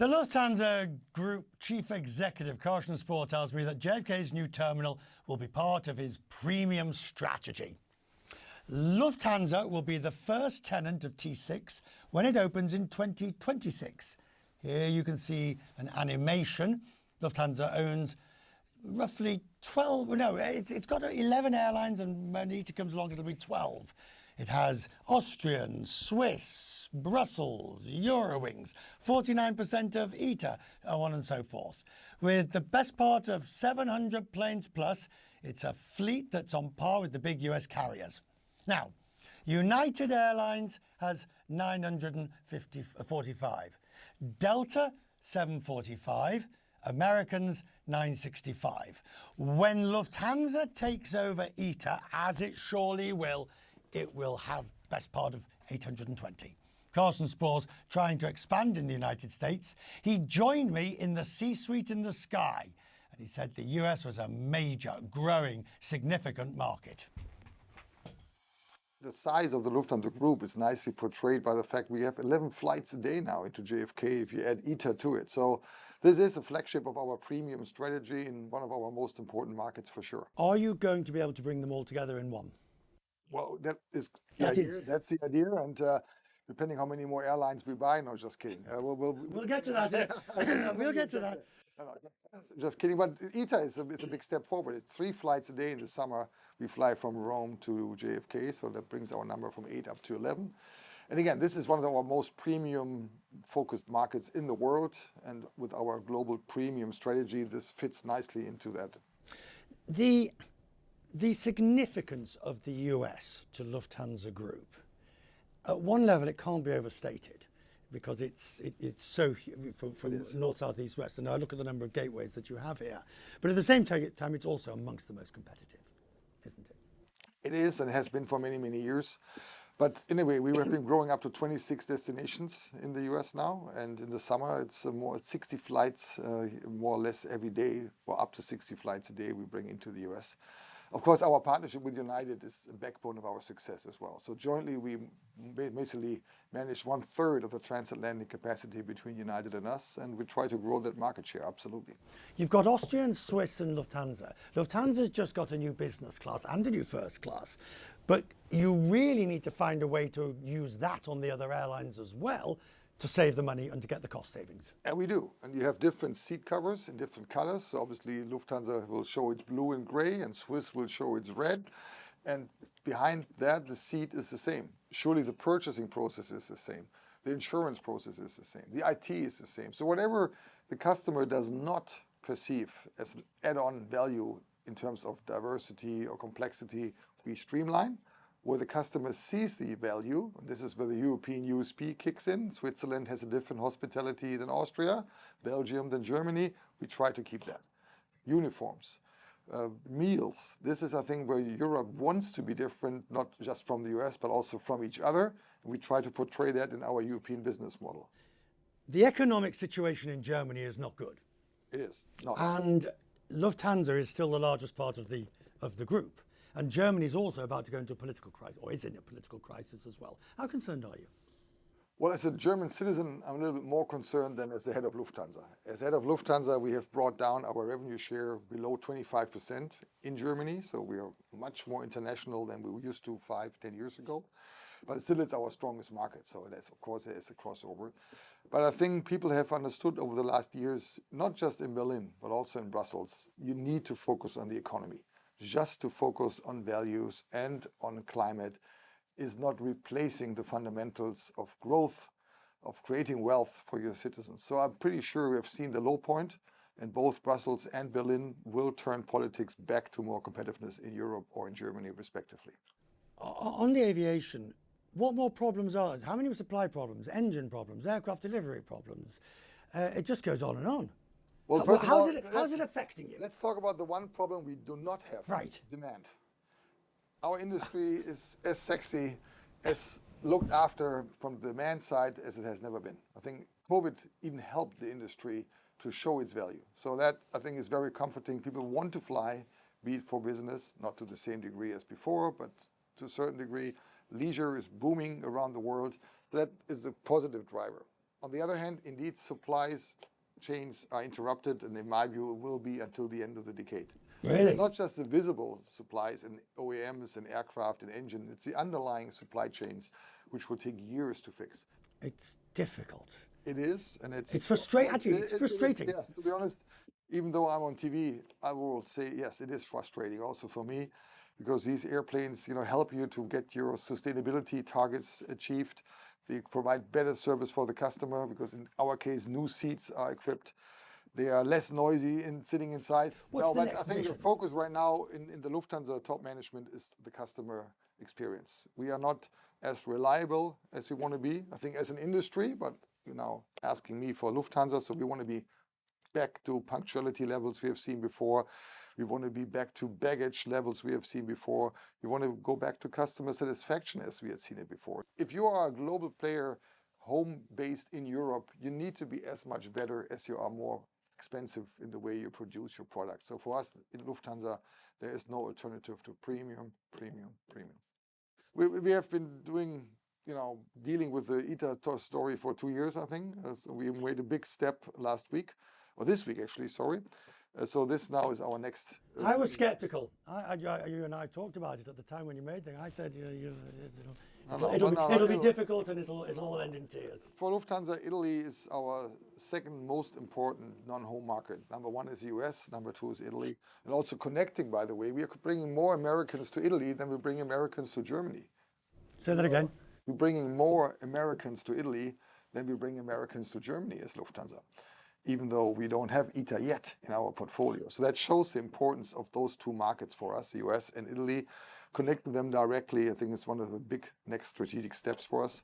The Lufthansa Group Chief Executive Carsten Spohr tells me that JFK's new terminal will be part of his premium strategy. Lufthansa will be the first tenant of T6 when it opens in 2026. Here you can see an animation. Lufthansa owns roughly 12, no, it's got 11 airlines, and when ITA comes along it'll be 12. It has Austrian, Swiss, Brussels, Eurowings, 49% of ITA, so on and so forth. With the best part of 700 planes plus, it's a fleet that's on par with the big US carriers. Now, United Airlines has 945, Delta 745, Americans 965. When Lufthansa takes over ITA, as it surely will, it will have best part of 820. Carsten Spohr's trying to expand in the United States. He joined me in the C-suite in the sky, and he said the US was a major, growing, significant market. The size of the Lufthansa Group is nicely portrayed by the fact we have 11 flights a day now into JFK if you add ITA to it. So this is a flagship of our premium strategy in one of our most important markets for sure. Are you going to be able to bring them all together in one? Well, that's the idea. And depending how many more airlines we buy, no, just kidding. We'll get to that. We'll get to that. Just kidding, but ITA is a big step forward. It's 3 flights a day in the summer. We fly from Rome to JFK, so that brings our number from 8 up to 11. And again, this is one of our most premium focused markets in the world. And with our global premium strategy, this fits nicely into that. The significance of the US to Lufthansa Group, at one level it can't be overstated, because it's so huge from north, south, east, west. And I look at the number of gateways that you have here. But at the same time, it's also amongst the most competitive, isn't it? It is, and has been for many, many years. But anyway, we have been growing up to 26 destinations in the US now. And in the summer, it's 60 flights, more or less every day, or up to 60 flights a day we bring into the US. Of course, our partnership with United is the backbone of our success as well. So jointly, we basically manage 1/3 of the transatlantic capacity between United and us, and we try to grow that market share, absolutely. You've got Austrian, Swiss and Lufthansa. Lufthansa's just got a new business class and a new first class, but you really need to find a way to use that on the other airlines as well, to save the money and to get the cost savings. And we do. And you have different seat covers in different colors. So obviously Lufthansa will show its blue and gray, and Swiss will show its red. And behind that, the seat is the same. Surely the purchasing process is the same. The insurance process is the same. The IT is the same. So whatever the customer does not perceive as an add-on value in terms of diversity or complexity, we streamline. Where the customer sees the value, and this is where the European USP kicks in. Switzerland has a different hospitality than Austria, Belgium than Germany. We try to keep that. Uniforms, meals. This is a thing where Europe wants to be different, not just from the US, but also from each other. And we try to portray that in our European business model. The economic situation in Germany is not good. It is not. And Lufthansa is still the largest part of the group. And Germany is also about to go into a political crisis, or is in a political crisis as well. How concerned are you? Well, as a German citizen, I'm a little bit more concerned than as the head of Lufthansa. As head of Lufthansa, we have brought down our revenue share below 25% in Germany. So we are much more international than we used to 5-10 years ago. But still, it's our strongest market. So it is, of course, there is a crossover. But I think people have understood over the last years, not just in Berlin, but also in Brussels, you need to focus on the economy. Just to focus on values and on climate is not replacing the fundamentals of growth, of creating wealth for your citizens. So I'm pretty sure we have seen the low point, and both Brussels and Berlin will turn politics back to more competitiveness in Europe or in Germany, respectively. On the aviation, what more problems are there? How many supply problems, engine problems, aircraft delivery problems? It just goes on and on. Well, first of all, how's it affecting you? Let's talk about the one problem we do not have. Right. Demand. Our industry is as sexy, as looked after from the demand side as it has never been. I think COVID even helped the industry to show its value. So that, I think, is very comforting. People want to fly, be it for business, not to the same degree as before, but to a certain degree. Leisure is booming around the world. That is a positive driver. On the other hand, indeed, supplies chains are interrupted, and in my view, it will be until the end of the decade. Really? It's not just the visible supplies and OEMs and aircraft and engine, it's the underlying supply chains which will take years to fix. It's difficult. It is, and It's frustrating. Actually, it's frustrating. Yes, to be honest, even though I'm on TV, I will say, yes, it is frustrating also for me, because these airplanes, help you to get your sustainability targets achieved. They provide better service for the customer, because in our case, new seats are equipped. They are less noisy in sitting inside. What's the But next I think mission? the focus right now in the Lufthansa top management is the customer experience. We are not as reliable as we want to be, I think, as an industry, but you're now asking me for Lufthansa, so we want to be back to punctuality levels we have seen before. We want to be back to baggage levels we have seen before. We want to go back to customer satisfaction as we had seen it before. If you are a global player, home-based in Europe, you need to be as much better as you are more expensive in the way you produce your product. So for us in Lufthansa, there is no alternative to premium. We have been doing, dealing with the ITA story for 2 years, I think. So we made a big step last week, or this week actually, sorry. So this now is our next. I was skeptical. You and I talked about it at the time when you made it. I said, it'll be difficult and it'll all end in tears. For Lufthansa, Italy is our second most important non-home market. Number one is the US, number two is Italy. And also connecting, by the way, we are bringing more Americans to Italy than we bring Americans to Germany. Say that again. We're bringing more Americans to Italy than we bring Americans to Germany as Lufthansa, even though we don't have ITA yet in our portfolio. So that shows the importance of those two markets for us, the US and Italy. Connecting them directly, I think, is one of the big next strategic steps for us.